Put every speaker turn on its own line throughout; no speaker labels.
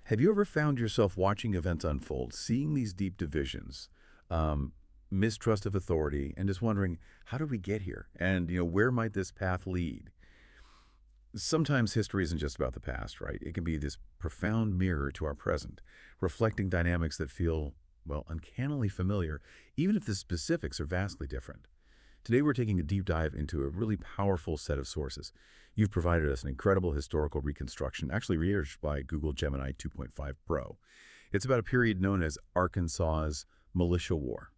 Have you ever found yourself watching events unfold, seeing these deep divisions, mistrust of authority, and just wondering, how did we get here? And, where might this path lead? Sometimes history isn't just about the past, right? It can be this profound mirror to our present, reflecting dynamics that feel, well, uncannily familiar, even if the specifics are vastly different. Today, we're taking a deep dive into a really powerful set of sources. You've provided us an incredible historical reconstruction, actually researched by Google Gemini 2.5 Pro. It's about a period known as Arkansas's Militia War.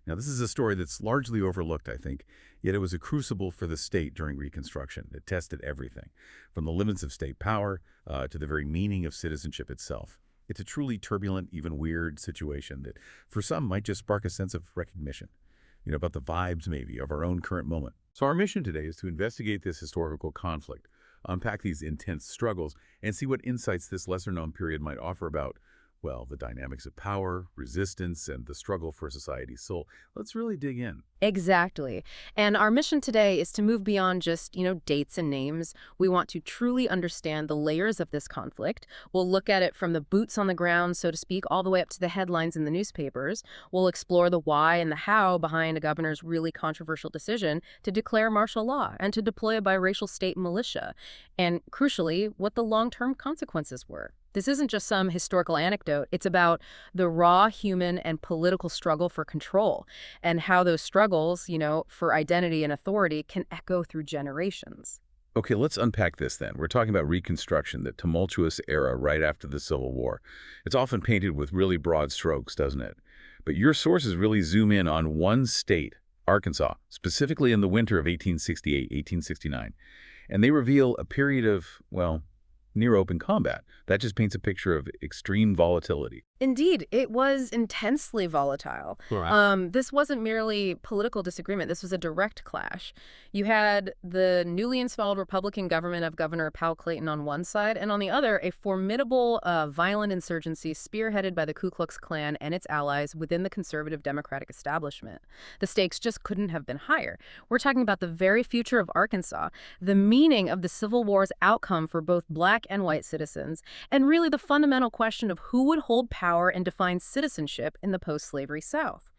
Now, this is a story that's largely overlooked, I think, yet it was a crucible for the state during Reconstruction. It tested everything, from the limits of state power to the very meaning of citizenship itself. It's a truly turbulent, even weird situation that, for some, might just spark a sense of recognition, about the vibes, maybe, of our own current moment. So our mission today is to investigate this historical conflict, unpack these intense struggles, and see what insights this lesser-known period might offer about, well, the dynamics of power, resistance, and the struggle for society's soul. Let's really dig in.
Exactly. And our mission today is to move beyond just, dates and names. We want to truly understand the layers of this conflict. We'll look at it from the boots on the ground, so to speak, all the way up to the headlines in the newspapers. We'll explore the why and the how behind a governor's really controversial decision to declare martial law and to deploy a biracial state militia. And crucially, what the long-term consequences were. This isn't just some historical anecdote. It's about the raw human and political struggle for control and how those struggles, for identity and authority can echo through generations.
Okay, let's unpack this then. We're talking about Reconstruction, the tumultuous era right after the Civil War. It's often painted with really broad strokes, doesn't it? But your sources really zoom in on one state, Arkansas, specifically in the winter of 1868, 1869. And they reveal a period of, well, near open combat. That just paints a picture of extreme volatility.
Indeed, it was intensely volatile.
Right.
This wasn't merely political disagreement. This was a direct clash. You had the newly installed Republican government of Governor Powell Clayton on one side, and on the other, a formidable, violent insurgency spearheaded by the Ku Klux Klan and its allies within the conservative Democratic establishment. The stakes just couldn't have been higher. We're talking about the very future of Arkansas, the meaning of the Civil War's outcome for both black and white citizens, and really the fundamental question of who would hold power and define citizenship in the post-slavery South.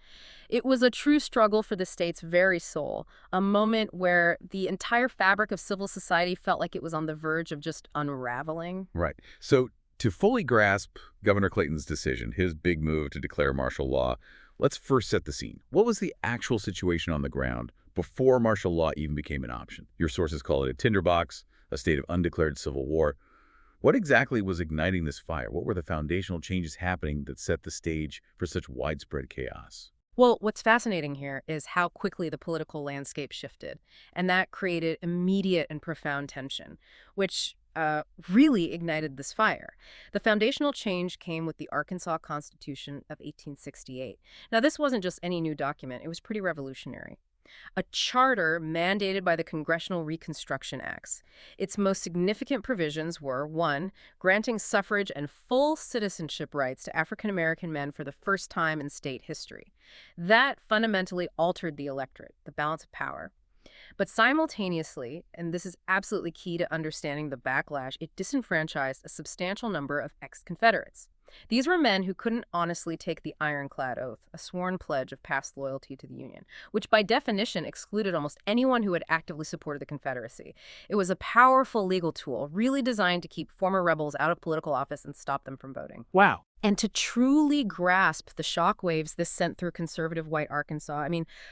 It was a true struggle for the state's very soul, a moment where the entire fabric of civil society felt like it was on the verge of just unraveling.
Right. So to fully grasp Governor Clayton's decision, his big move to declare martial law, let's first set the scene. What was the actual situation on the ground before martial law even became an option? Your sources call it a tinderbox, a state of undeclared civil war. What exactly was igniting this fire? What were the foundational changes happening that set the stage for such widespread chaos?
Well, what's fascinating here is how quickly the political landscape shifted, and that created immediate and profound tension, which really ignited this fire. The foundational change came with the Arkansas Constitution of 1868. Now, this wasn't just any new document. It was pretty revolutionary. A charter mandated by the Congressional Reconstruction Acts. Its most significant provisions were, 1, granting suffrage and full citizenship rights to African-American men for the first time in state history. That fundamentally altered the electorate, the balance of power. But simultaneously, and this is absolutely key to understanding the backlash, it disenfranchised a substantial number of ex-Confederates. These were men who couldn't honestly take the ironclad oath, a sworn pledge of past loyalty to the Union, which by definition excluded almost anyone who had actively supported the Confederacy. It was a powerful legal tool, really designed to keep former rebels out of political office and stop them from voting.
Wow.
And to truly grasp the shockwaves this sent through conservative white Arkansas,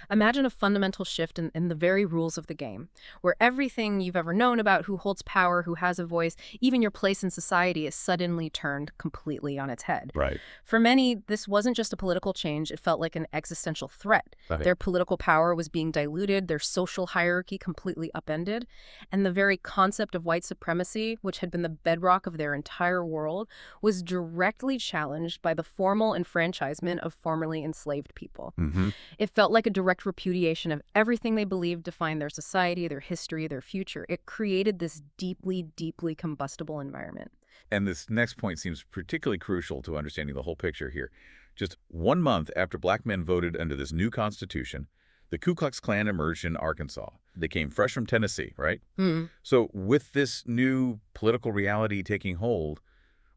imagine a fundamental shift in the very rules of the game, where everything you've ever known about who holds power, who has a voice, even your place in society is suddenly turned completely on its head.
Right.
For many, this wasn't just a political change, it felt like an existential threat.
Right.
Their political power was being diluted, their social hierarchy completely upended, and the very concept of white supremacy, which had been the bedrock of their entire world, was directly challenged by the formal enfranchisement of formerly enslaved people. It felt like a direct repudiation of everything they believed defined their society, their history, their future. It created this deeply, deeply combustible environment.
And this next point seems particularly crucial to understanding the whole picture here. Just 1 month after black men voted under this new constitution, the Ku Klux Klan emerged in Arkansas. They came fresh from Tennessee, right? So with this new political reality taking hold,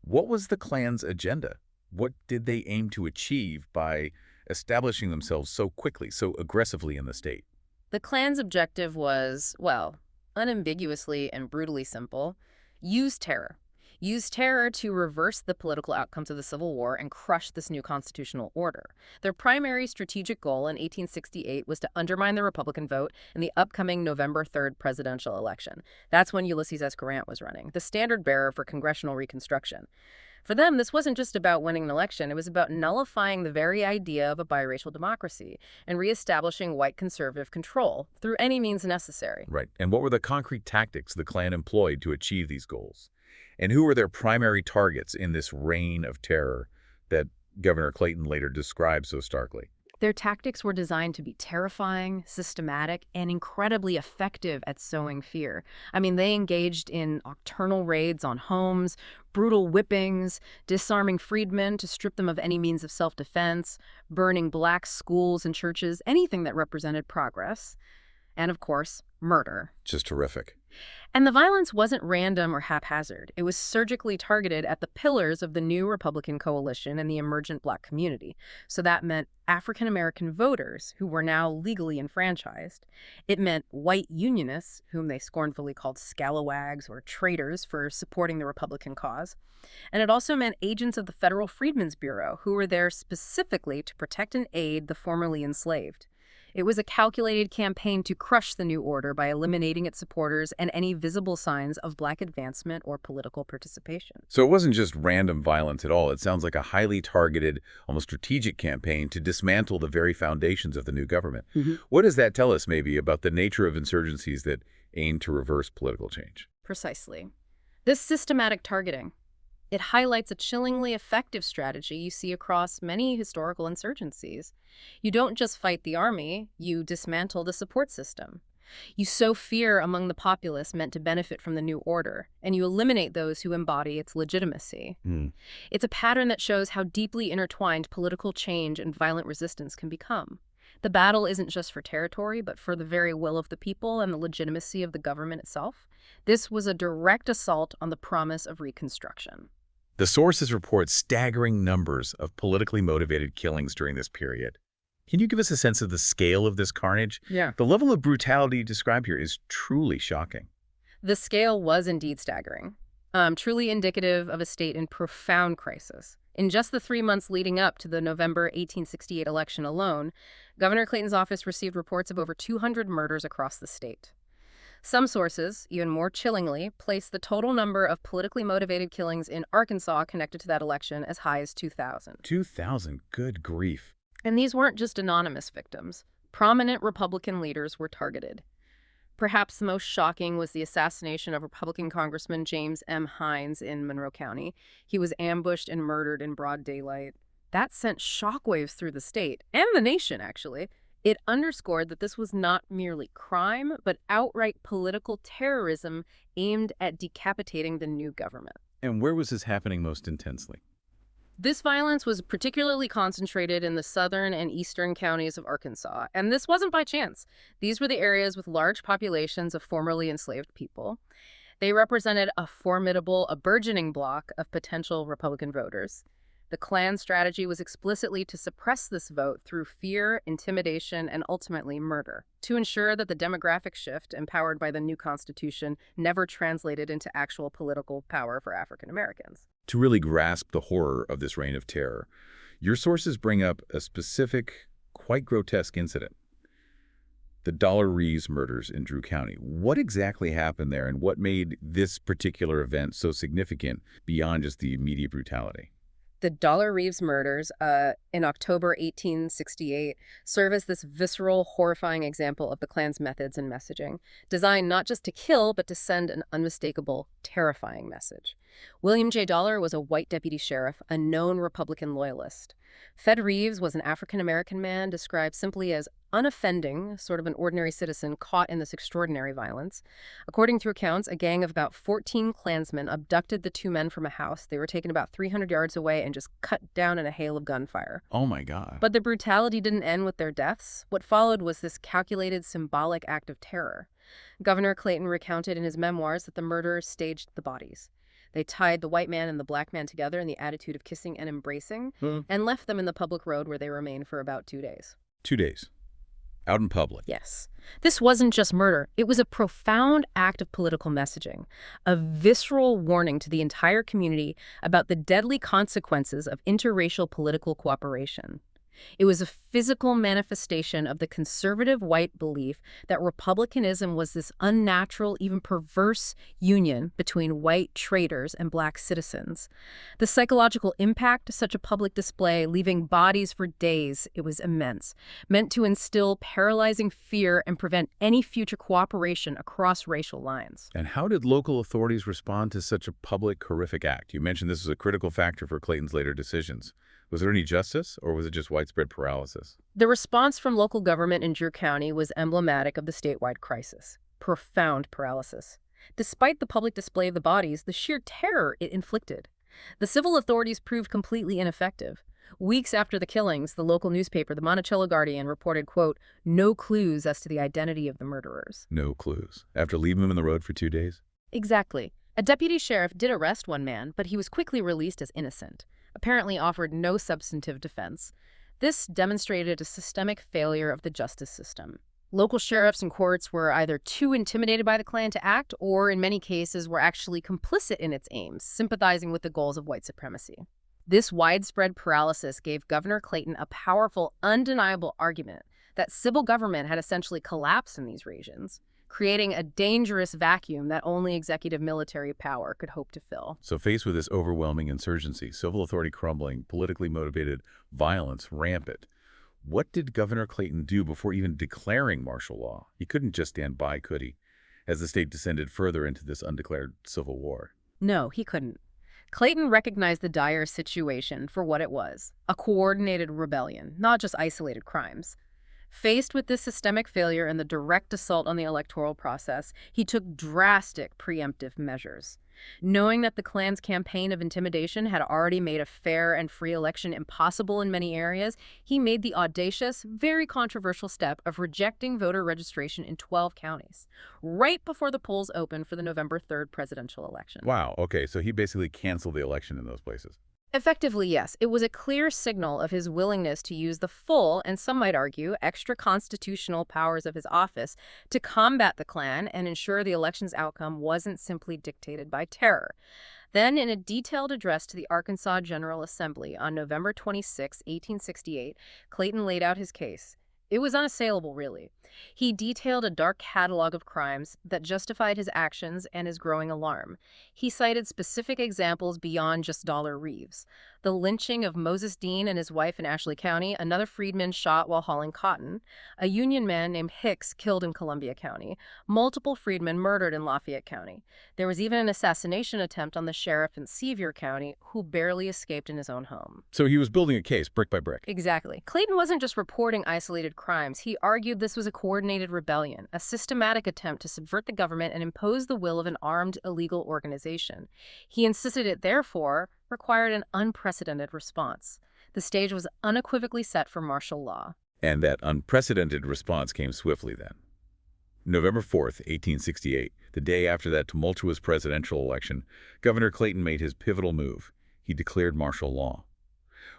What was the Klan's agenda? What did they aim to achieve by establishing themselves so quickly, so aggressively in the state?
The Klan's objective was, well, unambiguously and brutally simple: use terror. Use terror to reverse the political outcomes of the Civil War and crush this new constitutional order. Their primary strategic goal in 1868 was to undermine the Republican vote in the upcoming November 3rd presidential election. That's when Ulysses S. Grant was running, the standard bearer for congressional Reconstruction. For them, this wasn't just about winning an election. It was about nullifying the very idea of a biracial democracy and reestablishing white conservative control through any means necessary.
Right. And what were the concrete tactics the Klan employed to achieve these goals? And who were their primary targets in this reign of terror that Governor Clayton later described so starkly?
Their tactics were designed to be terrifying, systematic, and incredibly effective at sowing fear. I mean, they engaged in nocturnal raids on homes, brutal whippings, disarming freedmen to strip them of any means of self-defense, burning black schools and churches, anything that represented progress, and, of course, murder.
Just terrific.
And the violence wasn't random or haphazard. It was surgically targeted at the pillars of the new Republican coalition and the emergent Black community. So that meant African American voters who were now legally enfranchised. It meant white Unionists, whom they scornfully called scalawags or traitors for supporting the Republican cause. And it also meant agents of the Federal Freedmen's Bureau, who were there specifically to protect and aid the formerly enslaved. It was a calculated campaign to crush the new order by eliminating its supporters and any visible signs of Black advancement or political participation.
So it wasn't just random violence at all. It sounds like a highly targeted, almost strategic campaign to dismantle the very foundations of the new government. What does that tell us maybe about the nature of insurgencies that aim to reverse political change?
Precisely. This systematic targeting, it highlights a chillingly effective strategy you see across many historical insurgencies. You don't just fight the army, you dismantle the support system. You sow fear among the populace meant to benefit from the new order, and you eliminate those who embody its legitimacy. It's a pattern that shows how deeply intertwined political change and violent resistance can become. The battle isn't just for territory, but for the very will of the people and the legitimacy of the government itself. This was a direct assault on the promise of Reconstruction.
The sources report staggering numbers of politically motivated killings during this period. Can you give us a sense of the scale of this carnage?
Yeah.
The level of brutality described here is truly shocking.
The scale was indeed staggering, truly indicative of a state in profound crisis. In just the 3 months leading up to the November 1868 election alone, Governor Clayton's office received reports of over 200 murders across the state. Some sources, even more chillingly, place the total number of politically motivated killings in Arkansas connected to that election as high as 2,000.
2,000? Good grief.
And these weren't just anonymous victims. Prominent Republican leaders were targeted. Perhaps the most shocking was the assassination of Republican Congressman James M. Hines in Monroe County. He was ambushed and murdered in broad daylight. That sent shockwaves through the state, and the nation, actually. It underscored that this was not merely crime, but outright political terrorism aimed at decapitating the new government.
And where was this happening most intensely?
This violence was particularly concentrated in the southern and eastern counties of Arkansas, and this wasn't by chance. These were the areas with large populations of formerly enslaved people. They represented a burgeoning bloc of potential Republican voters. The Klan strategy was explicitly to suppress this vote through fear, intimidation, and ultimately murder, to ensure that the demographic shift empowered by the new Constitution never translated into actual political power for African Americans.
To really grasp the horror of this reign of terror, your sources bring up a specific, quite grotesque incident. The Dollar Reeves murders in Drew County. What exactly happened there, and what made this particular event so significant beyond just the immediate brutality?
The Dollar Reeves murders in October 1868 serve as this visceral, horrifying example of the Klan's methods and messaging, designed not just to kill, but to send an unmistakable, terrifying message. William J. Dollar was a white deputy sheriff, a known Republican loyalist. Fed Reeves was an African-American man described simply as unoffending, sort of an ordinary citizen caught in this extraordinary violence. According to accounts, a gang of about 14 Klansmen abducted the two men from a house. They were taken about 300 yards away and just cut down in a hail of gunfire.
Oh my God.
But the brutality didn't end with their deaths. What followed was this calculated, symbolic act of terror. Governor Clayton recounted in his memoirs that the murderers staged the bodies. They tied the white man and the black man together in the attitude of kissing and embracing, and left them in the public road where they remained for about 2 days.
2 days. Out in public.
Yes. This wasn't just murder. It was a profound act of political messaging, a visceral warning to the entire community about the deadly consequences of interracial political cooperation. It was a physical manifestation of the conservative white belief that republicanism was this unnatural, even perverse union between white traitors and black citizens. The psychological impact of such a public display, leaving bodies for days, it was immense, meant to instill paralyzing fear and prevent any future cooperation across racial lines.
And how did local authorities respond to such a public, horrific act? You mentioned this was a critical factor for Clayton's later decisions. Was there any justice, or was it just widespread paralysis?
The response from local government in Drew County was emblematic of the statewide crisis. Profound paralysis. Despite the public display of the bodies, the sheer terror it inflicted. The civil authorities proved completely ineffective. Weeks after the killings, the local newspaper, the Monticello Guardian, reported, quote, no clues as to the identity of the murderers.
No clues. After leaving them in the road for 2 days?
Exactly. A deputy sheriff did arrest one man, but he was quickly released as innocent, apparently offered no substantive defense. This demonstrated a systemic failure of the justice system. Local sheriffs and courts were either too intimidated by the Klan to act, or in many cases were actually complicit in its aims, sympathizing with the goals of white supremacy. This widespread paralysis gave Governor Clayton a powerful, undeniable argument that civil government had essentially collapsed in these regions, creating a dangerous vacuum that only executive military power could hope to fill.
So faced with this overwhelming insurgency, civil authority crumbling, politically motivated violence rampant, what did Governor Clayton do before even declaring martial law? He couldn't just stand by, could he, as the state descended further into this undeclared civil war?
No, he couldn't. Clayton recognized the dire situation for what it was, a coordinated rebellion, not just isolated crimes. Faced with this systemic failure and the direct assault on the electoral process, he took drastic preemptive measures. Knowing that the Klan's campaign of intimidation had already made a fair and free election impossible in many areas, he made the audacious, very controversial step of rejecting voter registration in 12 counties, right before the polls opened for the November 3rd presidential election.
Wow, okay, so he basically canceled the election in those places.
Effectively, yes. It was a clear signal of his willingness to use the full, and some might argue, extra-constitutional powers of his office to combat the Klan and ensure the election's outcome wasn't simply dictated by terror. Then, in a detailed address to the Arkansas General Assembly on November 26, 1868, Clayton laid out his case. It was unassailable, really. He detailed a dark catalog of crimes that justified his actions and his growing alarm. He cited specific examples beyond just Dollar Reeves. The lynching of Moses Dean and his wife in Ashley County, another freedman shot while hauling cotton, a Union man named Hicks killed in Columbia County, multiple freedmen murdered in Lafayette County. There was even an assassination attempt on the sheriff in Sevier County, who barely escaped in his own home.
So he was building a case brick by brick.
Exactly. Clayton wasn't just reporting isolated crimes. He argued this was a coordinated rebellion, a systematic attempt to subvert the government and impose the will of an armed illegal organization. He insisted it, therefore, required an unprecedented response. The stage was unequivocally set for martial law.
And that unprecedented response came swiftly then. November 4th, 1868, the day after that tumultuous presidential election, Governor Clayton made his pivotal move. He declared martial law.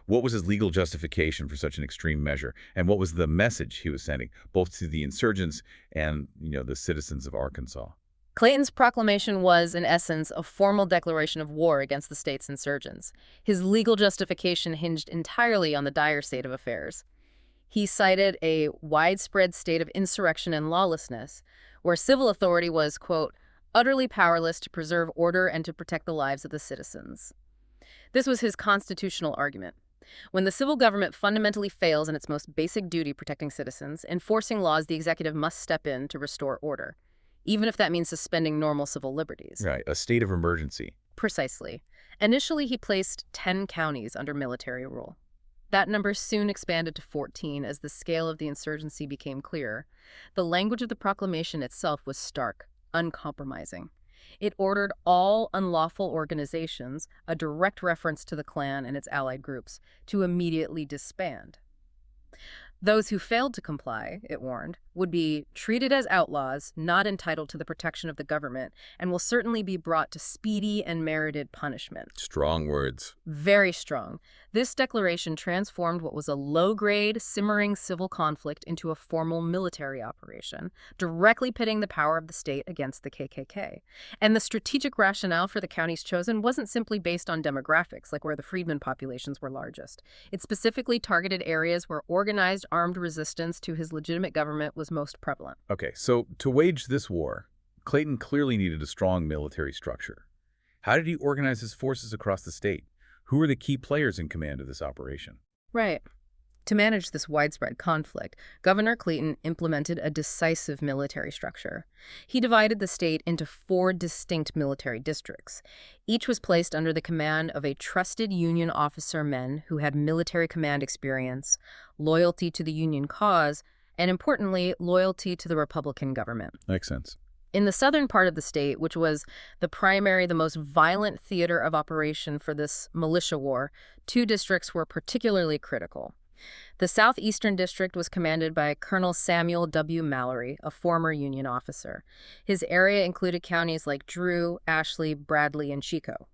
What was his legal justification for such an extreme measure? And what was the message he was sending, both to the insurgents and, the citizens of Arkansas?
Clayton's proclamation was, in essence, a formal declaration of war against the state's insurgents. His legal justification hinged entirely on the dire state of affairs. He cited a widespread state of insurrection and lawlessness, where civil authority was, quote, utterly powerless to preserve order and to protect the lives of the citizens. This was his constitutional argument. When the civil government fundamentally fails in its most basic duty, protecting citizens, enforcing laws, the executive must step in to restore order, even if that means suspending normal civil liberties.
Right, a state of emergency.
Precisely. Initially, he placed 10 counties under military rule. That number soon expanded to 14 as the scale of the insurgency became clearer. The language of the proclamation itself was stark, uncompromising. It ordered all unlawful organizations, a direct reference to the Klan and its allied groups, to immediately disband. Those who failed to comply, it warned, would be treated as outlaws, not entitled to the protection of the government, and will certainly be brought to speedy and merited punishment.
Strong words.
Very strong. This declaration transformed what was a low-grade, simmering civil conflict into a formal military operation, directly pitting the power of the state against the KKK. And the strategic rationale for the counties chosen wasn't simply based on demographics, like where the freedmen populations were largest. It specifically targeted areas where organized armed resistance to his legitimate government was most prevalent.
Okay, so to wage this war, Clayton clearly needed a strong military structure. How did he organize his forces across the state? Who were the key players in command of this operation?
Right. To manage this widespread conflict, Governor Clayton implemented a decisive military structure. He divided the state into 4 distinct military districts. Each was placed under the command of a trusted Union officer men who had military command experience, loyalty to the Union cause, and importantly, loyalty to the Republican government.
Makes sense.
In the southern part of the state, which was the most violent theater of operation for this militia war, 2 districts were particularly critical. The southeastern district was commanded by Colonel Samuel W. Mallory, a former Union officer. His area included counties like Drew, Ashley, Bradley, and Chico.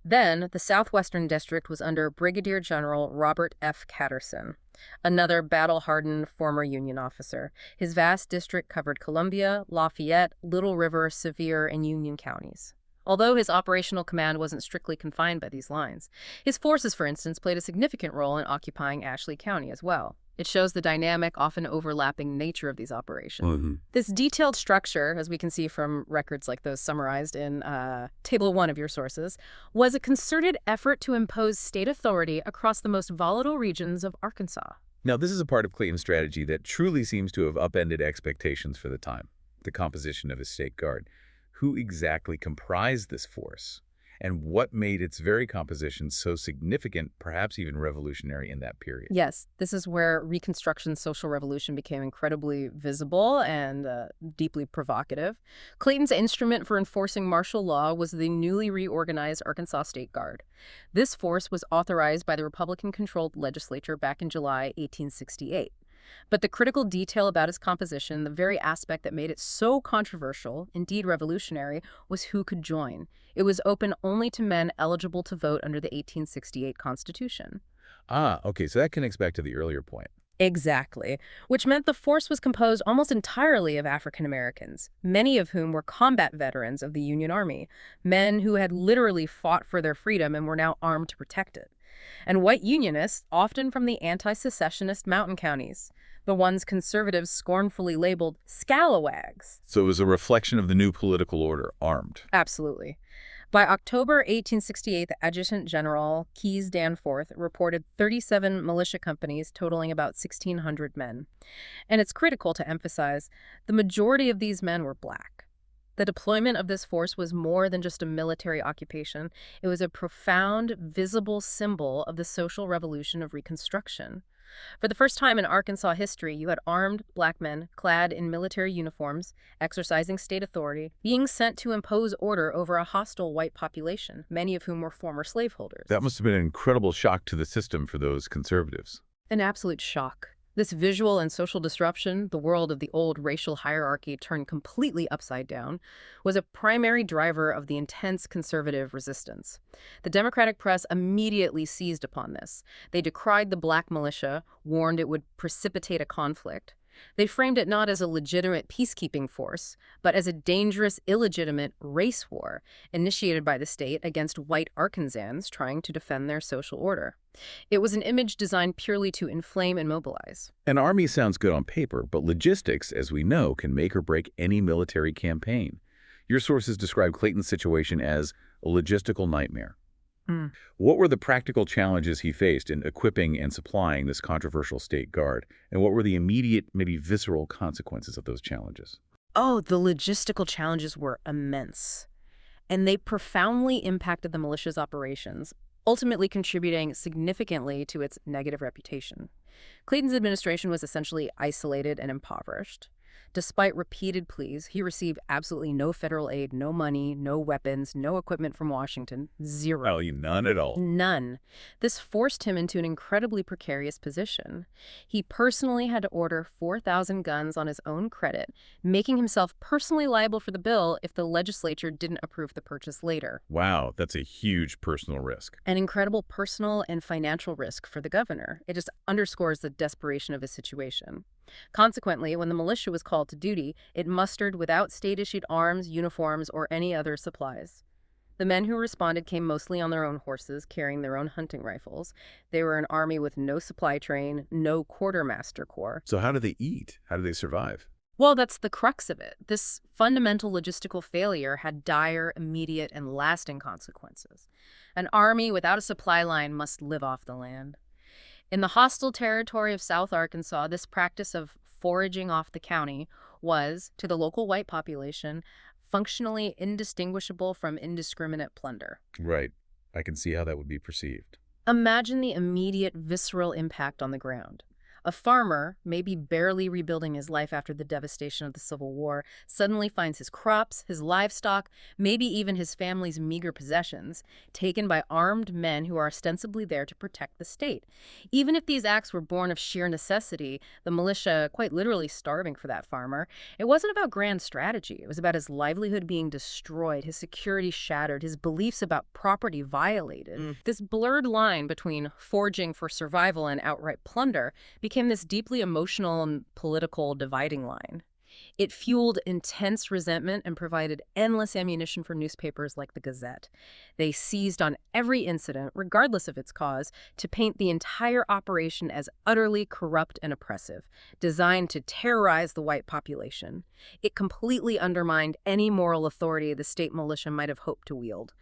Then, the southwestern district was under Brigadier General Robert F. Catterson, another battle-hardened former Union officer. His vast district covered Columbia, Lafayette, Little River, Sevier, and Union counties. Although his operational command wasn't strictly confined by these lines, his forces, for instance, played a significant role in occupying Ashley County as well. It shows the dynamic, often overlapping nature of these operations. This detailed structure, as we can see from records like those summarized in Table 1 of your sources, was a concerted effort to impose state authority across the most volatile regions of Arkansas.
Now, this is a part of Clayton's strategy that truly seems to have upended expectations for the time, the composition of his state guard. Who exactly comprised this force? And what made its very composition so significant, perhaps even revolutionary in that period?
Yes, this is where Reconstruction's social revolution became incredibly visible and deeply provocative. Clayton's instrument for enforcing martial law was the newly reorganized Arkansas State Guard. This force was authorized by the Republican-controlled legislature back in July 1868. But the critical detail about its composition, the very aspect that made it so controversial, indeed revolutionary, was who could join. It was open only to men eligible to vote under the 1868 Constitution.
Okay, so that connects back to the earlier point.
Exactly, which meant the force was composed almost entirely of African Americans, many of whom were combat veterans of the Union Army, men who had literally fought for their freedom and were now armed to protect it. And white Unionists, often from the anti-secessionist mountain counties, the ones conservatives scornfully labeled scalawags.
So it was a reflection of the new political order, armed.
Absolutely. By October 1868, the Adjutant General Keyes Danforth reported 37 militia companies totaling about 1,600 men. And it's critical to emphasize, the majority of these men were black. The deployment of this force was more than just a military occupation. It was a profound, visible symbol of the social revolution of Reconstruction. For the first time in Arkansas history, you had armed black men clad in military uniforms, exercising state authority, being sent to impose order over a hostile white population, many of whom were former slaveholders.
That must have been an incredible shock to the system for those conservatives.
An absolute shock. This visual and social disruption, the world of the old racial hierarchy turned completely upside down, was a primary driver of the intense conservative resistance. The Democratic press immediately seized upon this. They decried the black militia, warned it would precipitate a conflict. They framed it not as a legitimate peacekeeping force, but as a dangerous, illegitimate race war initiated by the state against white Arkansans trying to defend their social order. It was an image designed purely to inflame and mobilize.
An army sounds good on paper, but logistics, as we know, can make or break any military campaign. Your sources describe Clayton's situation as a logistical nightmare. What were the practical challenges he faced in equipping and supplying this controversial state guard? And what were the immediate, maybe visceral consequences of those challenges?
Oh, the logistical challenges were immense. And they profoundly impacted the militia's operations, ultimately contributing significantly to its negative reputation. Clayton's administration was essentially isolated and impoverished. Despite repeated pleas, he received absolutely no federal aid, no money, no weapons, no equipment from Washington. Zero.
Oh, none at all.
None. This forced him into an incredibly precarious position. He personally had to order 4,000 guns on his own credit, making himself personally liable for the bill if the legislature didn't approve the purchase later.
Wow, that's a huge personal risk.
An incredible personal and financial risk for the governor. It just underscores the desperation of his situation. Consequently, when the militia was called to duty, it mustered without state-issued arms, uniforms, or any other supplies. The men who responded came mostly on their own horses, carrying their own hunting rifles. They were an army with no supply train, no quartermaster corps.
So how do they eat? How do they survive?
Well, that's the crux of it. This fundamental logistical failure had dire, immediate, and lasting consequences. An army without a supply line must live off the land. In the hostile territory of South Arkansas, this practice of foraging off the county was, to the local white population, functionally indistinguishable from indiscriminate plunder.
Right. I can see how that would be perceived.
Imagine the immediate visceral impact on the ground. A farmer, maybe barely rebuilding his life after the devastation of the Civil War, suddenly finds his crops, his livestock, maybe even his family's meager possessions, taken by armed men who are ostensibly there to protect the state. Even if these acts were born of sheer necessity, the militia quite literally starving for that farmer, it wasn't about grand strategy. It was about his livelihood being destroyed, his security shattered, his beliefs about property violated. This blurred line between foraging for survival and outright plunder became this deeply emotional and political dividing line. It fueled intense resentment and provided endless ammunition for newspapers like the Gazette. They seized on every incident, regardless of its cause, to paint the entire operation as utterly corrupt and oppressive, designed to terrorize the white population. It completely undermined any moral authority the state militia might have hoped to wield.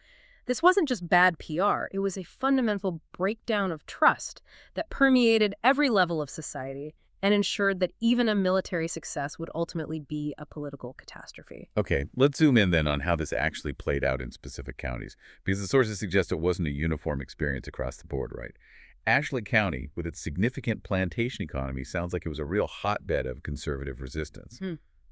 This wasn't just bad PR, it was a fundamental breakdown of trust that permeated every level of society and ensured that even a military success would ultimately be a political catastrophe.
Okay, let's zoom in then on how this actually played out in specific counties, because the sources suggest it wasn't a uniform experience across the board, right? Ashley County, with its significant plantation economy, sounds like it was a real hotbed of conservative resistance.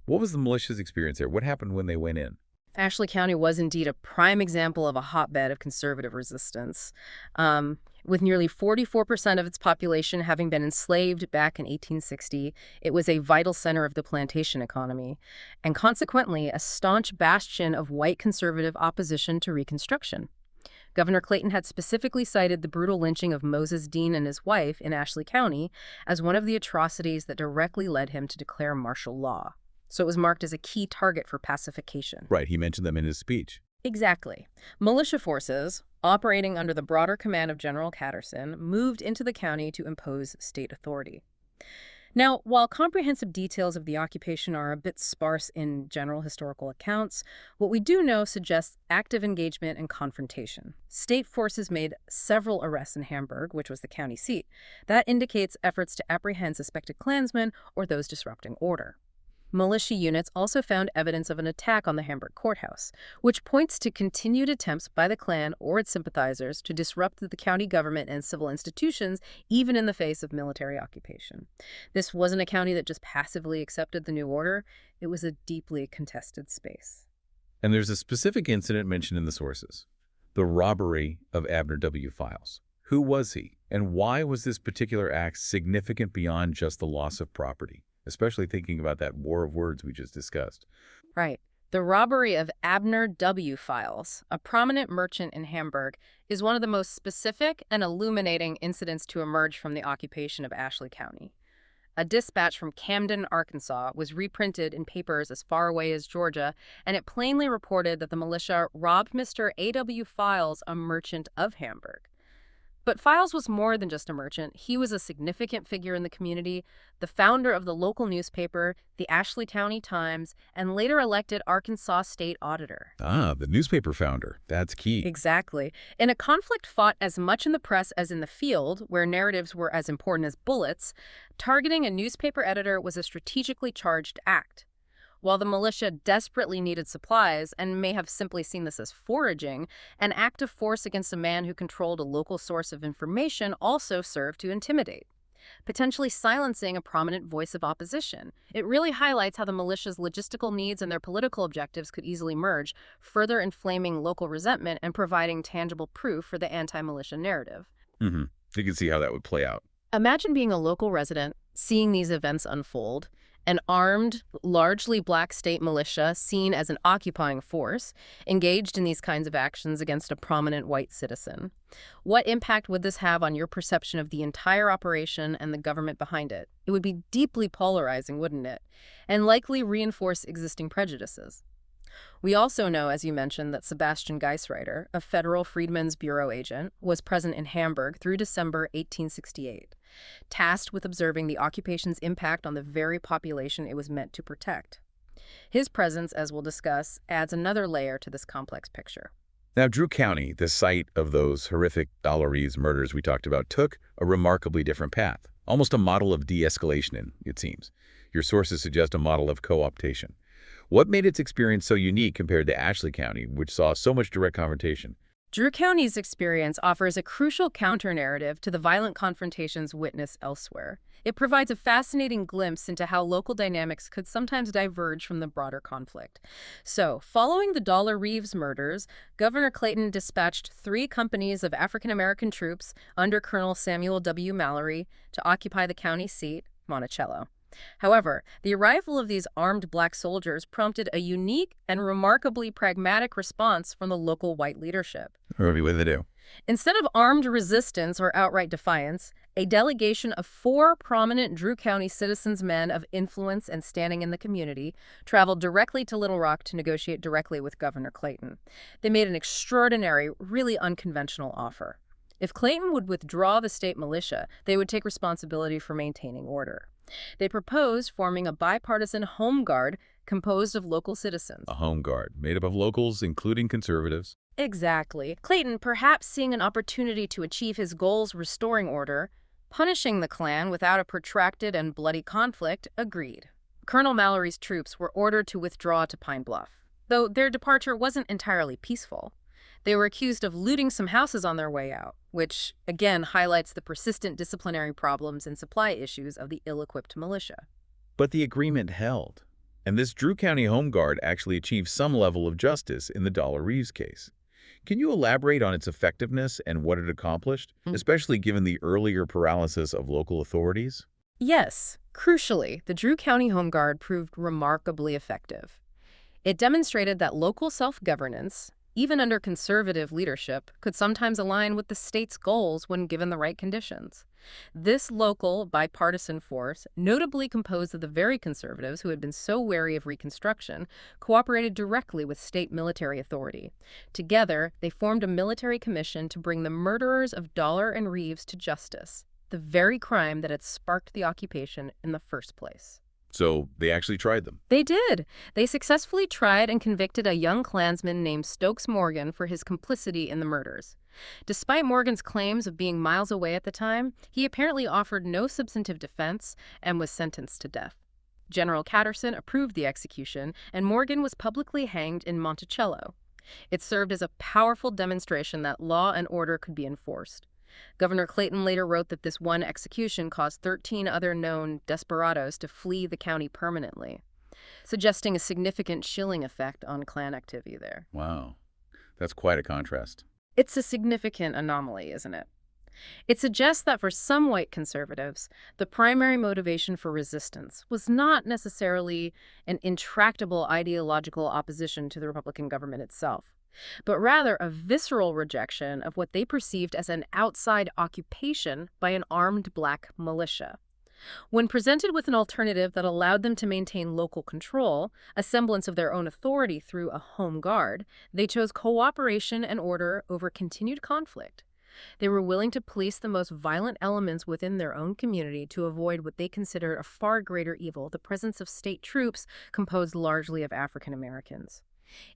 What was the militia's experience there? What happened when they went in?
Ashley County was indeed a prime example of a hotbed of conservative resistance, with nearly 44% of its population having been enslaved back in 1860. It was a vital center of the plantation economy, and consequently a staunch bastion of white conservative opposition to Reconstruction. Governor Clayton had specifically cited the brutal lynching of Moses Dean and his wife in Ashley County as one of the atrocities that directly led him to declare martial law. So it was marked as a key target for pacification.
Right, he mentioned them in his speech.
Exactly. Militia forces, operating under the broader command of General Catterson, moved into the county to impose state authority. Now, while comprehensive details of the occupation are a bit sparse in general historical accounts, what we do know suggests active engagement and confrontation. State forces made several arrests in Hamburg, which was the county seat. That indicates efforts to apprehend suspected Klansmen or those disrupting order. Militia units also found evidence of an attack on the Hamburg courthouse, which points to continued attempts by the Klan or its sympathizers to disrupt the county government and civil institutions, even in the face of military occupation. This wasn't a county that just passively accepted the new order. It was a deeply contested space.
And there's a specific incident mentioned in the sources, the robbery of Abner W. Files. Who was he, and why was this particular act significant beyond just the loss of property? Especially thinking about that war of words we just discussed.
Right. The robbery of Abner W. Files, a prominent merchant in Hamburg, is one of the most specific and illuminating incidents to emerge from the occupation of Ashley County. A dispatch from Camden, Arkansas, was reprinted in papers as far away as Georgia, and it plainly reported that the militia robbed Mr. A.W. Files, a merchant of Hamburg. But Files was more than just a merchant. He was a significant figure in the community, the founder of the local newspaper, the Ashley County Times, and later elected Arkansas State Auditor.
Ah, the newspaper founder. That's key.
Exactly. In a conflict fought as much in the press as in the field, where narratives were as important as bullets, targeting a newspaper editor was a strategically charged act. While the militia desperately needed supplies and may have simply seen this as foraging, an act of force against a man who controlled a local source of information also served to intimidate. potentially silencing a prominent voice of opposition. It really highlights how the militia's logistical needs and their political objectives could easily merge, further inflaming local resentment and providing tangible proof for the anti-militia narrative.
Mm-hmm. You can see how that would play out.
Imagine being a local resident, seeing these events unfold, an armed, largely black state militia seen as an occupying force, engaged in these kinds of actions against a prominent white citizen. What impact would this have on your perception of the entire operation and the government behind it? It would be deeply polarizing, wouldn't it? And likely reinforce existing prejudices. We also know, as you mentioned, that Sebastian Geisreiter, a federal Freedmen's Bureau agent, was present in Hamburg through December 1868, tasked with observing the occupation's impact on the very population it was meant to protect. His presence, as we'll discuss, adds another layer to this complex picture.
Now, Drew County, the site of those horrific Dollarese murders we talked about, took a remarkably different path, almost a model of de-escalation, it seems. Your sources suggest a model of co-optation. What made its experience so unique compared to Ashley County, which saw so much direct confrontation?
Drew County's experience offers a crucial counter-narrative to the violent confrontations witnessed elsewhere. It provides a fascinating glimpse into how local dynamics could sometimes diverge from the broader conflict. So, following the Dollar Reeves murders, Governor Clayton dispatched 3 companies of African-American troops under Colonel Samuel W. Mallory to occupy the county seat, Monticello. However, the arrival of these armed black soldiers prompted a unique and remarkably pragmatic response from the local white leadership.
What did they do?
Instead of armed resistance or outright defiance, a delegation of 4 prominent Drew County citizens men of influence and standing in the community traveled directly to Little Rock to negotiate directly with Governor Clayton. They made an extraordinary, really unconventional offer. If Clayton would withdraw the state militia, they would take responsibility for maintaining order. They proposed forming a bipartisan home guard composed of local citizens.
A home guard, made up of locals, including conservatives.
Exactly. Clayton, perhaps seeing an opportunity to achieve his goals restoring order, punishing the Klan without a protracted and bloody conflict, agreed. Colonel Mallory's troops were ordered to withdraw to Pine Bluff, though their departure wasn't entirely peaceful. They were accused of looting some houses on their way out, which, again, highlights the persistent disciplinary problems and supply issues of the ill-equipped militia.
But the agreement held. And this Drew County Home Guard actually achieved some level of justice in the Dollar Reeves case. Can you elaborate on its effectiveness and what it accomplished, especially given the earlier paralysis of local authorities?
Yes. Crucially, the Drew County Home Guard proved remarkably effective. It demonstrated that local self-governance, even under conservative leadership, could sometimes align with the state's goals when given the right conditions. This local, bipartisan force, notably composed of the very conservatives who had been so wary of Reconstruction, cooperated directly with state military authority. Together, they formed a military commission to bring the murderers of Dollar and Reeves to justice, the very crime that had sparked the occupation in the first place.
So they actually tried them.
They did. They successfully tried and convicted a young Klansman named Stokes Morgan for his complicity in the murders. Despite Morgan's claims of being miles away at the time, he apparently offered no substantive defense and was sentenced to death. General Catterson approved the execution, and Morgan was publicly hanged in Monticello. It served as a powerful demonstration that law and order could be enforced. Governor Clayton later wrote that this one execution caused 13 other known desperados to flee the county permanently, suggesting a significant chilling effect on Klan activity there.
Wow. That's quite a contrast.
It's a significant anomaly, isn't it? It suggests that for some white conservatives, the primary motivation for resistance was not necessarily an intractable ideological opposition to the Republican government itself, but rather a visceral rejection of what they perceived as an outside occupation by an armed black militia. When presented with an alternative that allowed them to maintain local control, a semblance of their own authority through a home guard, they chose cooperation and order over continued conflict. They were willing to police the most violent elements within their own community to avoid what they considered a far greater evil, the presence of state troops composed largely of African Americans.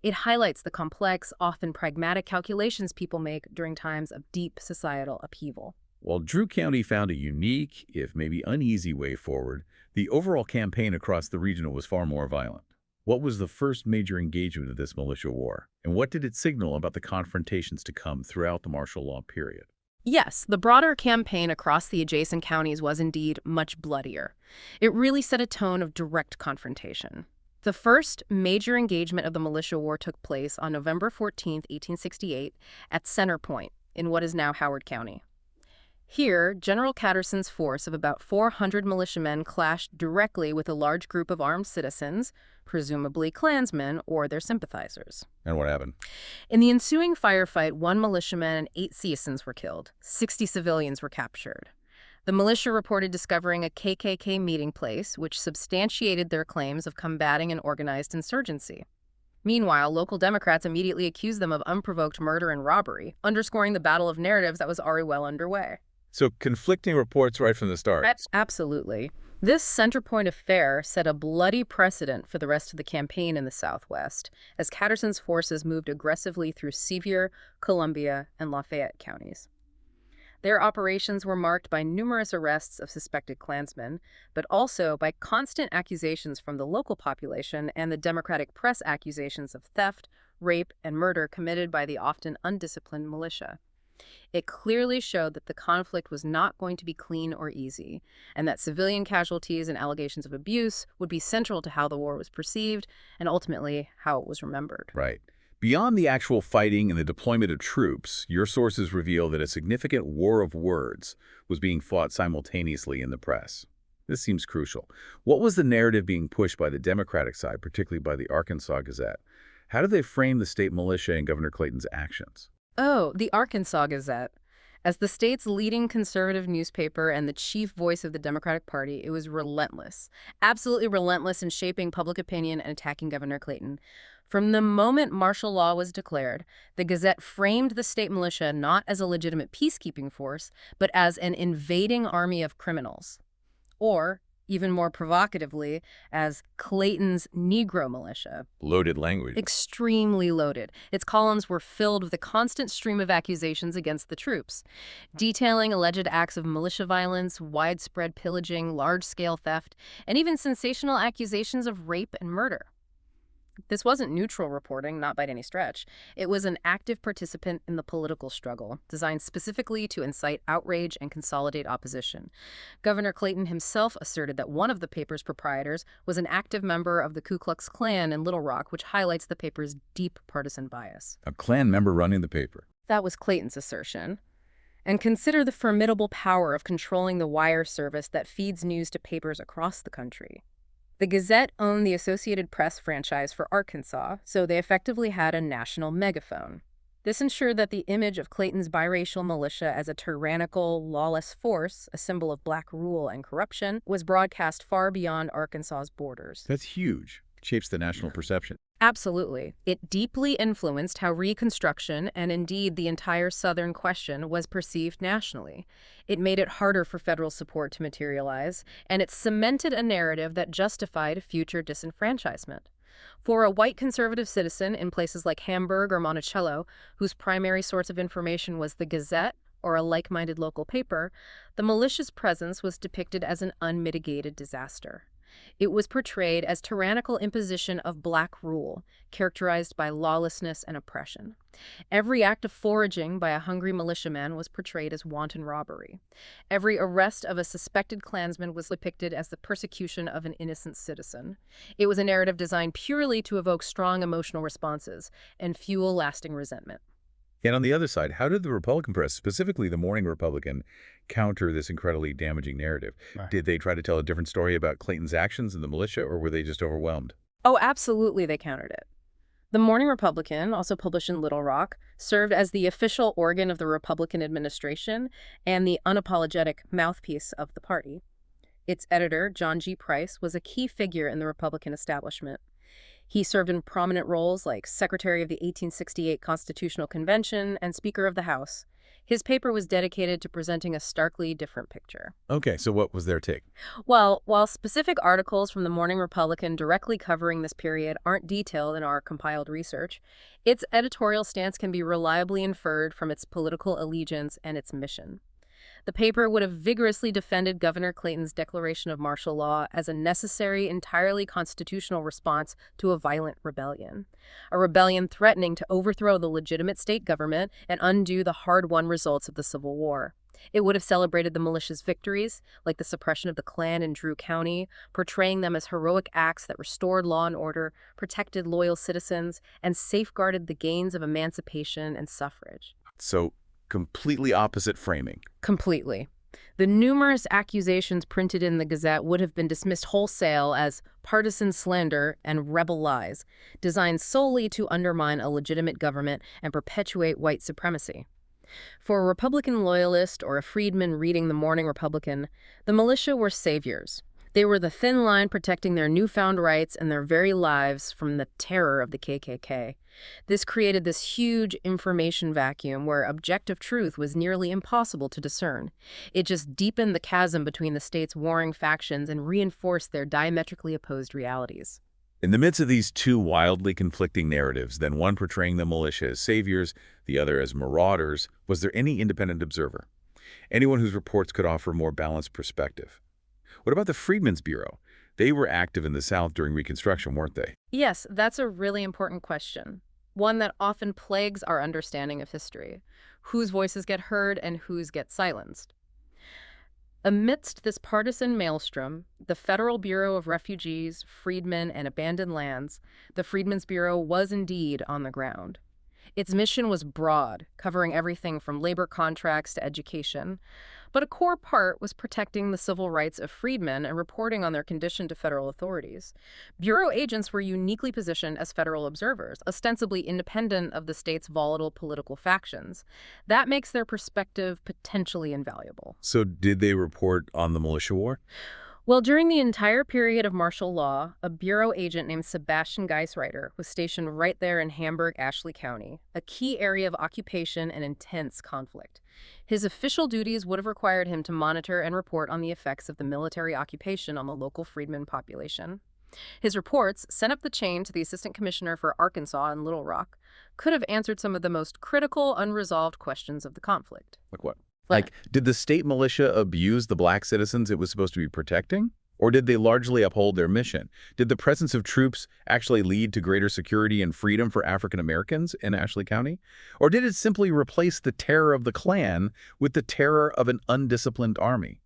It highlights the complex, often pragmatic calculations people make during times of deep societal upheaval.
While Drew County found a unique, if maybe uneasy way forward, the overall campaign across the region was far more violent. What was the first major engagement of this militia war, and what did it signal about the confrontations to come throughout the martial law period?
Yes, the broader campaign across the adjacent counties was indeed much bloodier. It really set a tone of direct confrontation. The first major engagement of the Militia War took place on November 14, 1868, at Center Point, in what is now Howard County. Here, General Catterson's force of about 400 militiamen clashed directly with a large group of armed citizens, presumably Klansmen or their sympathizers.
And what happened?
In the ensuing firefight, one militiaman and 8 citizens were killed. 60 civilians were captured. The militia reported discovering a KKK meeting place, which substantiated their claims of combating an organized insurgency. Meanwhile, local Democrats immediately accused them of unprovoked murder and robbery, underscoring the battle of narratives that was already well underway.
So conflicting reports right from the start.
Absolutely. This Center Point affair set a bloody precedent for the rest of the campaign in the Southwest, as Catterson's forces moved aggressively through Sevier, Columbia, and Lafayette counties. Their operations were marked by numerous arrests of suspected Klansmen, but also by constant accusations from the local population and the Democratic press accusations of theft, rape, and murder committed by the often undisciplined militia. It clearly showed that the conflict was not going to be clean or easy, and that civilian casualties and allegations of abuse would be central to how the war was perceived and ultimately how it was remembered.
Right. Beyond the actual fighting and the deployment of troops, your sources reveal that a significant war of words was being fought simultaneously in the press. This seems crucial. What was the narrative being pushed by the Democratic side, particularly by the Arkansas Gazette? How did they frame the state militia and Governor Clayton's actions?
Oh, the Arkansas Gazette. As the state's leading conservative newspaper and the chief voice of the Democratic Party, it was relentless, absolutely relentless in shaping public opinion and attacking Governor Clayton. From the moment martial law was declared, the Gazette framed the state militia not as a legitimate peacekeeping force, but as an invading army of criminals. Or, even more provocatively, as Clayton's Negro militia.
Loaded language.
Extremely loaded. Its columns were filled with a constant stream of accusations against the troops, detailing alleged acts of militia violence, widespread pillaging, large-scale theft, and even sensational accusations of rape and murder. This wasn't neutral reporting, not by any stretch. It was an active participant in the political struggle, designed specifically to incite outrage and consolidate opposition. Governor Clayton himself asserted that one of the paper's proprietors was an active member of the Ku Klux Klan in Little Rock, which highlights the paper's deep partisan bias.
A Klan member running the paper.
That was Clayton's assertion. And consider the formidable power of controlling the wire service that feeds news to papers across the country. The Gazette owned the Associated Press franchise for Arkansas, so they effectively had a national megaphone. This ensured that the image of Clayton's biracial militia as a tyrannical, lawless force, a symbol of black rule and corruption, was broadcast far beyond Arkansas's borders.
That's huge. It shapes the national perception.
Absolutely. It deeply influenced how Reconstruction, and indeed the entire Southern question, was perceived nationally. It made it harder for federal support to materialize, and it cemented a narrative that justified future disenfranchisement. For a white conservative citizen in places like Hamburg or Monticello, whose primary source of information was the Gazette or a like-minded local paper, the militia's presence was depicted as an unmitigated disaster. It was portrayed as tyrannical imposition of black rule, characterized by lawlessness and oppression. Every act of foraging by a hungry militiaman was portrayed as wanton robbery. Every arrest of a suspected Klansman was depicted as the persecution of an innocent citizen. It was a narrative designed purely to evoke strong emotional responses and fuel lasting resentment.
And on the other side, how did the Republican press, specifically the Morning Republican, counter this incredibly damaging narrative?
Right.
Did they try to tell a different story about Clayton's actions in the militia, or were they just overwhelmed?
Oh, absolutely, they countered it. The Morning Republican, also published in Little Rock, served as the official organ of the Republican administration and the unapologetic mouthpiece of the party. Its editor, John G. Price, was a key figure in the Republican establishment. He served in prominent roles like Secretary of the 1868 Constitutional Convention and Speaker of the House. His paper was dedicated to presenting a starkly different picture.
Okay, so what was their take?
Well, while specific articles from the Morning Republican directly covering this period aren't detailed in our compiled research, its editorial stance can be reliably inferred from its political allegiance and its mission. The paper would have vigorously defended Governor Clayton's declaration of martial law as a necessary, entirely constitutional response to a violent rebellion. A rebellion threatening to overthrow the legitimate state government and undo the hard-won results of the Civil War. It would have celebrated the militia's victories, like the suppression of the Klan in Drew County, portraying them as heroic acts that restored law and order, protected loyal citizens, and safeguarded the gains of emancipation and suffrage.
So, completely opposite framing.
Completely. The numerous accusations printed in the Gazette would have been dismissed wholesale as partisan slander and rebel lies, designed solely to undermine a legitimate government and perpetuate white supremacy. For a Republican loyalist or a freedman reading the Morning Republican, the militia were saviors. They were the thin line protecting their newfound rights and their very lives from the terror of the KKK. This created this huge information vacuum where objective truth was nearly impossible to discern. It just deepened the chasm between the state's warring factions and reinforced their diametrically opposed realities.
In the midst of these two wildly conflicting narratives, then one portraying the militia as saviors, the other as marauders, was there any independent observer? Anyone whose reports could offer a more balanced perspective? What about the Freedmen's Bureau? They were active in the South during Reconstruction, weren't they?
Yes, that's a really important question. One that often plagues our understanding of history. Whose voices get heard and whose get silenced. Amidst this partisan maelstrom, the Federal Bureau of Refugees, Freedmen, and Abandoned Lands, the Freedmen's Bureau was indeed on the ground. Its mission was broad, covering everything from labor contracts to education, but a core part was protecting the civil rights of freedmen and reporting on their condition to federal authorities. Bureau agents were uniquely positioned as federal observers, ostensibly independent of the state's volatile political factions. That makes their perspective potentially invaluable.
So did they report on the Militia War?
Well, during the entire period of martial law, a bureau agent named Sebastian Geisreiter was stationed right there in Hamburg-Ashley County, a key area of occupation and intense conflict. His official duties would have required him to monitor and report on the effects of the military occupation on the local freedmen population. His reports, sent up the chain to the Assistant Commissioner for Arkansas and Little Rock, could have answered some of the most critical, unresolved questions of the conflict.
Like what? Like, did the state militia abuse the black citizens it was supposed to be protecting? Or did they largely uphold their mission? Did the presence of troops actually lead to greater security and freedom for African Americans in Ashley County? Or did it simply replace the terror of the Klan with the terror of an undisciplined army?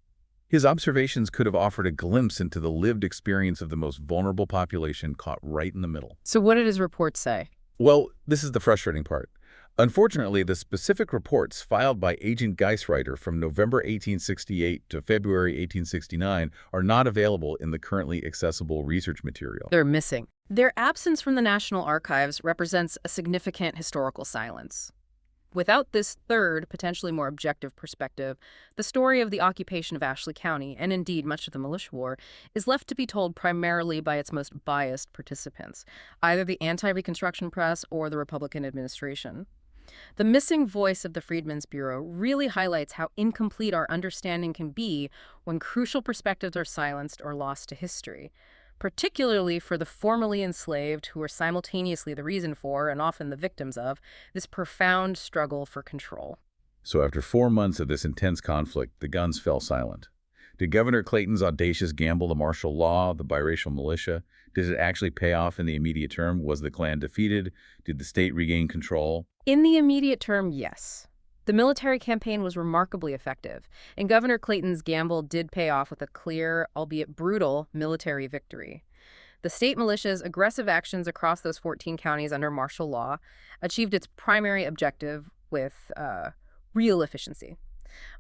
His observations could have offered a glimpse into the lived experience of the most vulnerable population caught right in the middle.
So what did his report say?
Well, this is the frustrating part. Unfortunately, the specific reports filed by Agent Geisreiter from November 1868 to February 1869 are not available in the currently accessible research material.
They're missing. Their absence from the National Archives represents a significant historical silence. Without this third, potentially more objective perspective, the story of the occupation of Ashley County, and indeed much of the Militia War, is left to be told primarily by its most biased participants, either the anti-Reconstruction press or the Republican administration. The missing voice of the Freedmen's Bureau really highlights how incomplete our understanding can be when crucial perspectives are silenced or lost to history, particularly for the formerly enslaved who are simultaneously the reason for, and often the victims of, this profound struggle for control.
So after 4 months of this intense conflict, the guns fell silent. Did Governor Clayton's audacious gamble to martial law, the biracial militia, did it actually pay off in the immediate term? Was the Klan defeated? Did the state regain control?
In the immediate term, yes. The military campaign was remarkably effective, and Governor Clayton's gamble did pay off with a clear, albeit brutal, military victory. The state militia's aggressive actions across those 14 counties under martial law achieved its primary objective with real efficiency.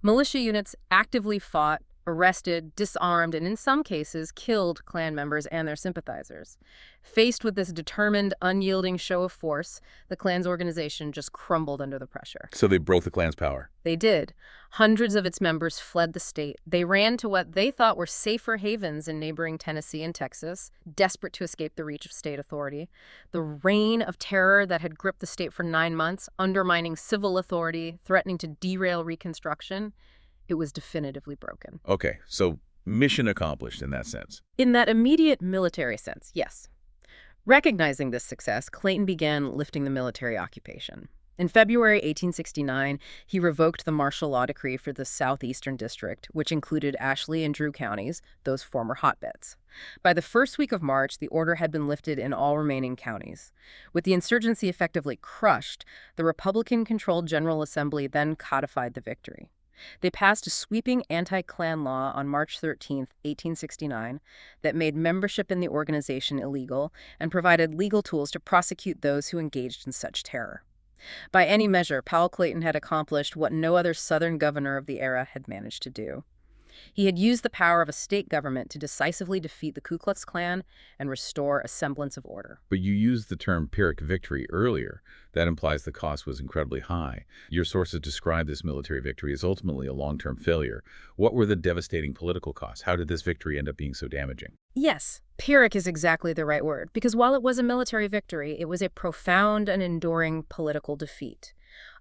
Militia units actively fought, arrested, disarmed, and in some cases killed Klan members and their sympathizers. Faced with this determined, unyielding show of force, the Klan's organization just crumbled under the pressure.
So they broke the Klan's power.
They did. Hundreds of its members fled the state. They ran to what they thought were safer havens in neighboring Tennessee and Texas, desperate to escape the reach of state authority. The reign of terror that had gripped the state for 9 months, undermining civil authority, threatening to derail Reconstruction, it was definitively broken.
Okay, so mission accomplished in that sense.
In that immediate military sense, yes. Recognizing this success, Clayton began lifting the military occupation. In February 1869, he revoked the martial law decree for the Southeastern District, which included Ashley and Drew counties, those former hotbeds. By the first week of March, the order had been lifted in all remaining counties. With the insurgency effectively crushed, the Republican-controlled General Assembly then codified the victory. They passed a sweeping anti-Klan law on March 13, 1869, that made membership in the organization illegal and provided legal tools to prosecute those who engaged in such terror. By any measure, Powell Clayton had accomplished what no other Southern governor of the era had managed to do. He had used the power of a state government to decisively defeat the Ku Klux Klan and restore a semblance of order.
But you used the term Pyrrhic victory earlier. That implies the cost was incredibly high. Your sources describe this military victory as ultimately a long-term failure. What were the devastating political costs? How did this victory end up being so damaging?
Yes, Pyrrhic is exactly the right word, because while it was a military victory, it was a profound and enduring political defeat.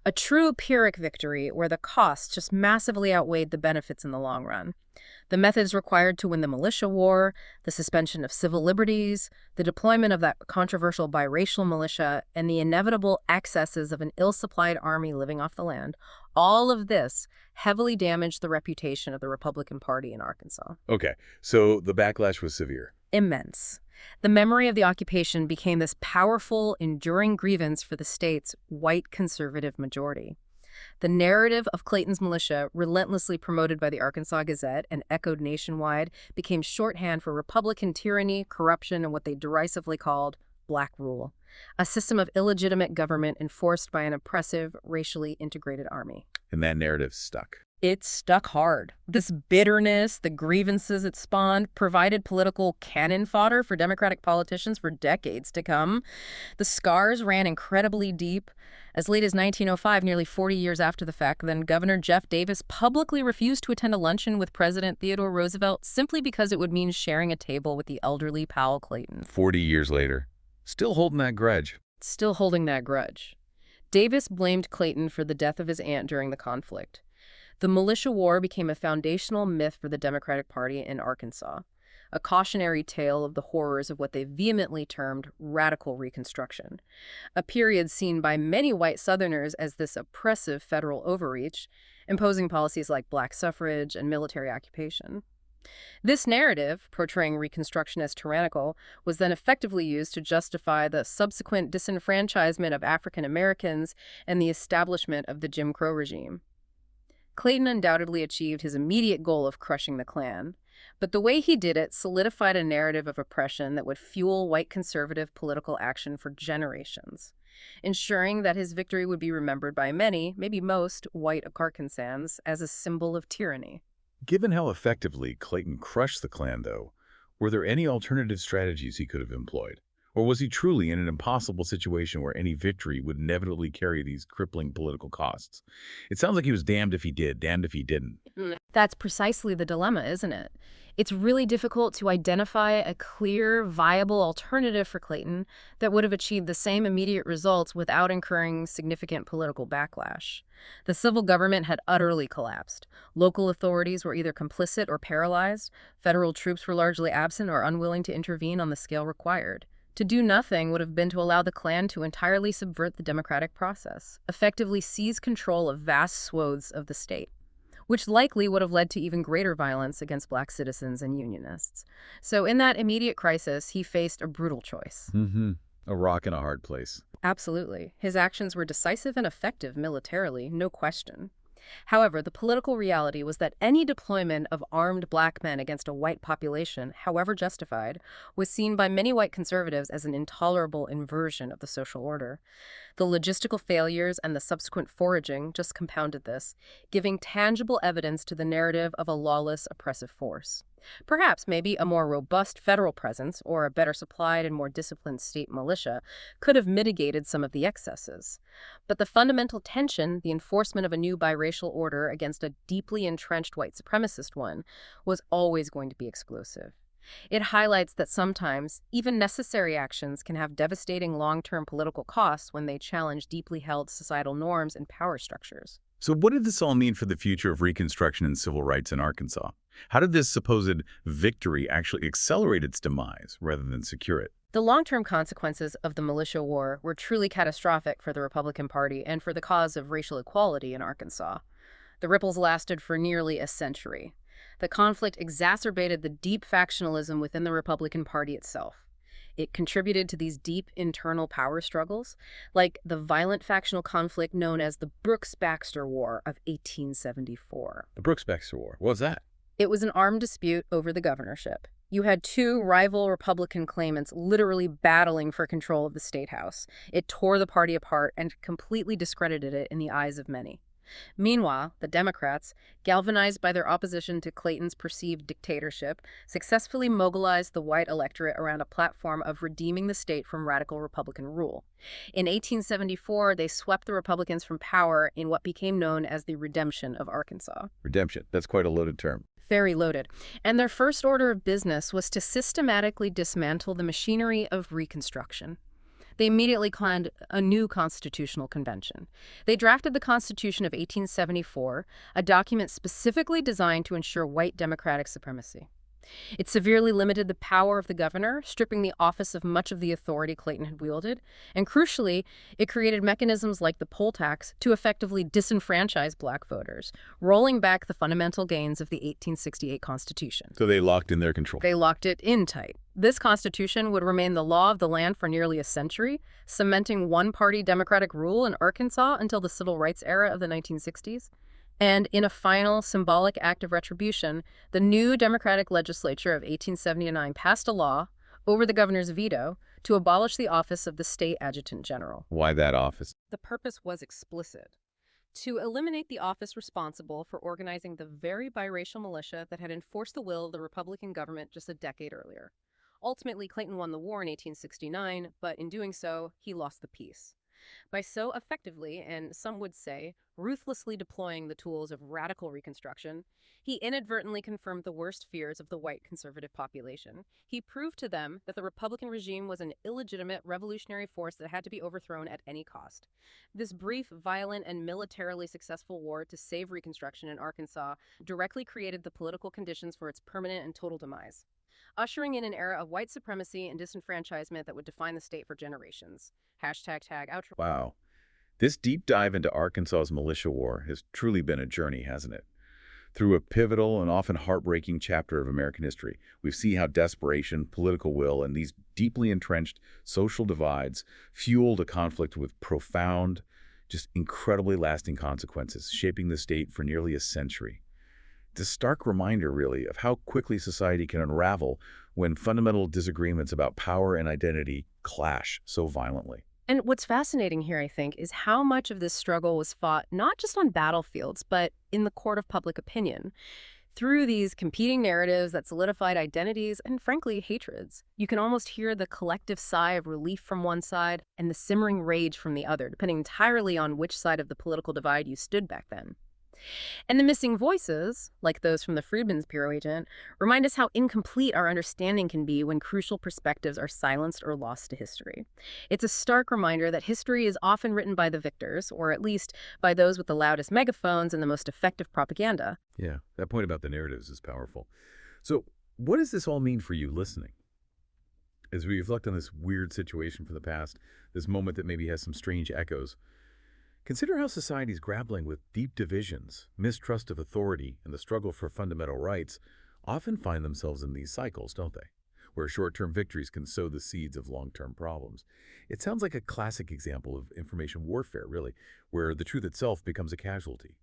A true Pyrrhic victory where the costs just massively outweighed the benefits in the long run. The methods required to win the Militia War, the suspension of civil liberties, the deployment of that controversial biracial militia, and the inevitable excesses of an ill-supplied army living off the land, all of this heavily damaged the reputation of the Republican Party in Arkansas.
Okay, so the backlash was severe.
Immense. The memory of the occupation became this powerful, enduring grievance for the state's white conservative majority. The narrative of Clayton's militia, relentlessly promoted by the Arkansas Gazette and echoed nationwide, became shorthand for Republican tyranny, corruption, and what they derisively called black rule, a system of illegitimate government enforced by an oppressive, racially integrated army.
And that narrative stuck.
It stuck hard. This bitterness, the grievances it spawned, provided political cannon fodder for Democratic politicians for decades to come. The scars ran incredibly deep. As late as 1905, nearly 40 years after the fact, then Governor Jeff Davis publicly refused to attend a luncheon with President Theodore Roosevelt simply because it would mean sharing a table with the elderly Powell Clayton.
40 years later, still holding that grudge.
Still holding that grudge. Davis blamed Clayton for the death of his aunt during the conflict. The Militia War became a foundational myth for the Democratic Party in Arkansas, a cautionary tale of the horrors of what they vehemently termed radical Reconstruction, a period seen by many white Southerners as this oppressive federal overreach, imposing policies like black suffrage and military occupation. This narrative, portraying Reconstruction as tyrannical, was then effectively used to justify the subsequent disenfranchisement of African Americans and the establishment of the Jim Crow regime. Clayton undoubtedly achieved his immediate goal of crushing the Klan, but the way he did it solidified a narrative of oppression that would fuel white conservative political action for generations, ensuring that his victory would be remembered by many, maybe most, white Arkansans as a symbol of tyranny.
Given how effectively Clayton crushed the Klan, though, were there any alternative strategies he could have employed? Or was he truly in an impossible situation where any victory would inevitably carry these crippling political costs? It sounds like he was damned if he did, damned if he didn't.
That's precisely the dilemma, isn't it? It's really difficult to identify a clear, viable alternative for Clayton that would have achieved the same immediate results without incurring significant political backlash. The civil government had utterly collapsed. Local authorities were either complicit or paralyzed. Federal troops were largely absent or unwilling to intervene on the scale required. To do nothing would have been to allow the Klan to entirely subvert the democratic process, effectively seize control of vast swathes of the state, which likely would have led to even greater violence against black citizens and unionists. So in that immediate crisis, he faced a brutal choice.
A rock and a hard place.
Absolutely. His actions were decisive and effective militarily, no question. However, the political reality was that any deployment of armed black men against a white population, however justified, was seen by many white conservatives as an intolerable inversion of the social order. The logistical failures and the subsequent foraging just compounded this, giving tangible evidence to the narrative of a lawless, oppressive force. Perhaps maybe a more robust federal presence or a better supplied and more disciplined state militia could have mitigated some of the excesses. But the fundamental tension, the enforcement of a new biracial order against a deeply entrenched white supremacist one, was always going to be explosive. It highlights that sometimes even necessary actions can have devastating long-term political costs when they challenge deeply held societal norms and power structures.
So what did this all mean for the future of Reconstruction and civil rights in Arkansas? How did this supposed victory actually accelerate its demise rather than secure it?
The long-term consequences of the Militia War were truly catastrophic for the Republican Party and for the cause of racial equality in Arkansas. The ripples lasted for nearly a century. The conflict exacerbated the deep factionalism within the Republican Party itself. It contributed to these deep internal power struggles, like the violent factional conflict known as the Brooks-Baxter War of 1874.
The Brooks-Baxter War. What was that?
It was an armed dispute over the governorship. You had two rival Republican claimants literally battling for control of the state house. It tore the party apart and completely discredited it in the eyes of many. Meanwhile, the Democrats, galvanized by their opposition to Clayton's perceived dictatorship, successfully mobilized the white electorate around a platform of redeeming the state from radical Republican rule. In 1874, they swept the Republicans from power in what became known as the Redemption of Arkansas.
Redemption. That's quite a loaded term.
Very loaded. And their first order of business was to systematically dismantle the machinery of Reconstruction. They immediately called a new constitutional convention. They drafted the Constitution of 1874, a document specifically designed to ensure white democratic supremacy. It severely limited the power of the governor, stripping the office of much of the authority Clayton had wielded, and crucially, it created mechanisms like the poll tax to effectively disenfranchise black voters, rolling back the fundamental gains of the 1868 Constitution.
So they locked in their control.
They locked it in tight. This constitution would remain the law of the land for nearly a century, cementing one-party Democratic rule in Arkansas until the civil rights era of the 1960s. And in a final symbolic act of retribution, the new Democratic legislature of 1879 passed a law, over the governor's veto, to abolish the office of the state adjutant general.
Why that office?
The purpose was explicit: to eliminate the office responsible for organizing the very biracial militia that had enforced the will of the Republican government just a decade earlier. Ultimately, Clayton won the war in 1869, but in doing so, he lost the peace. By so effectively, and some would say, ruthlessly deploying the tools of radical Reconstruction, he inadvertently confirmed the worst fears of the white conservative population. He proved to them that the Republican regime was an illegitimate revolutionary force that had to be overthrown at any cost. This brief, violent, and militarily successful war to save Reconstruction in Arkansas directly created the political conditions for its permanent and total demise, ushering in an era of white supremacy and disenfranchisement that would define the state for generations. #tag outro.
Wow. This deep dive into Arkansas's militia war has truly been a journey, hasn't it? Through a pivotal and often heartbreaking chapter of American history, we see how desperation, political will, and these deeply entrenched social divides fueled a conflict with profound, just incredibly lasting consequences, shaping the state for nearly a century. It's a stark reminder, really, of how quickly society can unravel when fundamental disagreements about power and identity clash so violently.
And what's fascinating here, I think, is how much of this struggle was fought not just on battlefields, but in the court of public opinion. Through these competing narratives that solidified identities and, frankly, hatreds, you can almost hear the collective sigh of relief from one side and the simmering rage from the other, depending entirely on which side of the political divide you stood back then. And the missing voices, like those from the Freedmen's Bureau agent, remind us how incomplete our understanding can be when crucial perspectives are silenced or lost to history. It's a stark reminder that history is often written by the victors, or at least by those with the loudest megaphones and the most effective propaganda.
Yeah, that point about the narratives is powerful. So what does this all mean for you listening? As we reflect on this weird situation from the past, this moment that maybe has some strange echoes, consider how societies grappling with deep divisions, mistrust of authority, and the struggle for fundamental rights often find themselves in these cycles, don't they? Where short-term victories can sow the seeds of long-term problems. It sounds like a classic example of information warfare, really, where the truth itself becomes a casualty.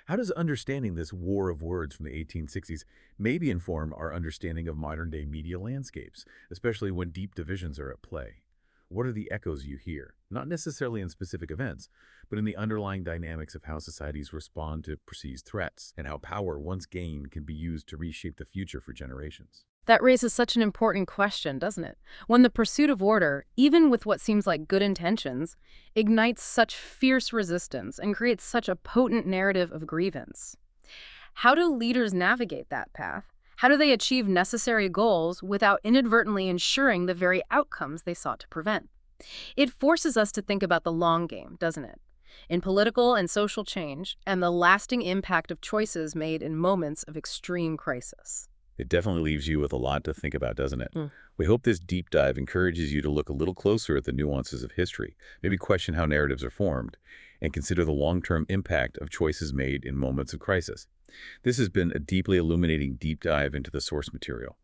How does understanding this war of words from the 1860s maybe inform our understanding of modern-day media landscapes, especially when deep divisions are at play? What are the echoes you hear? Not necessarily in specific events, but in the underlying dynamics of how societies respond to perceived threats and how power once gained can be used to reshape the future for generations.
That raises such an important question, doesn't it? When the pursuit of order, even with what seems like good intentions, ignites such fierce resistance and creates such a potent narrative of grievance. How do leaders navigate that path? How do they achieve necessary goals without inadvertently ensuring the very outcomes they sought to prevent? It forces us to think about the long game, doesn't it? In political and social change, and the lasting impact of choices made in moments of extreme crisis.
It definitely leaves you with a lot to think about, doesn't it?
Mm.
We hope this deep dive encourages you to look a little closer at the nuances of history, maybe question how narratives are formed, and consider the long-term impact of choices made in moments of crisis. This has been a deeply illuminating deep dive into the source material.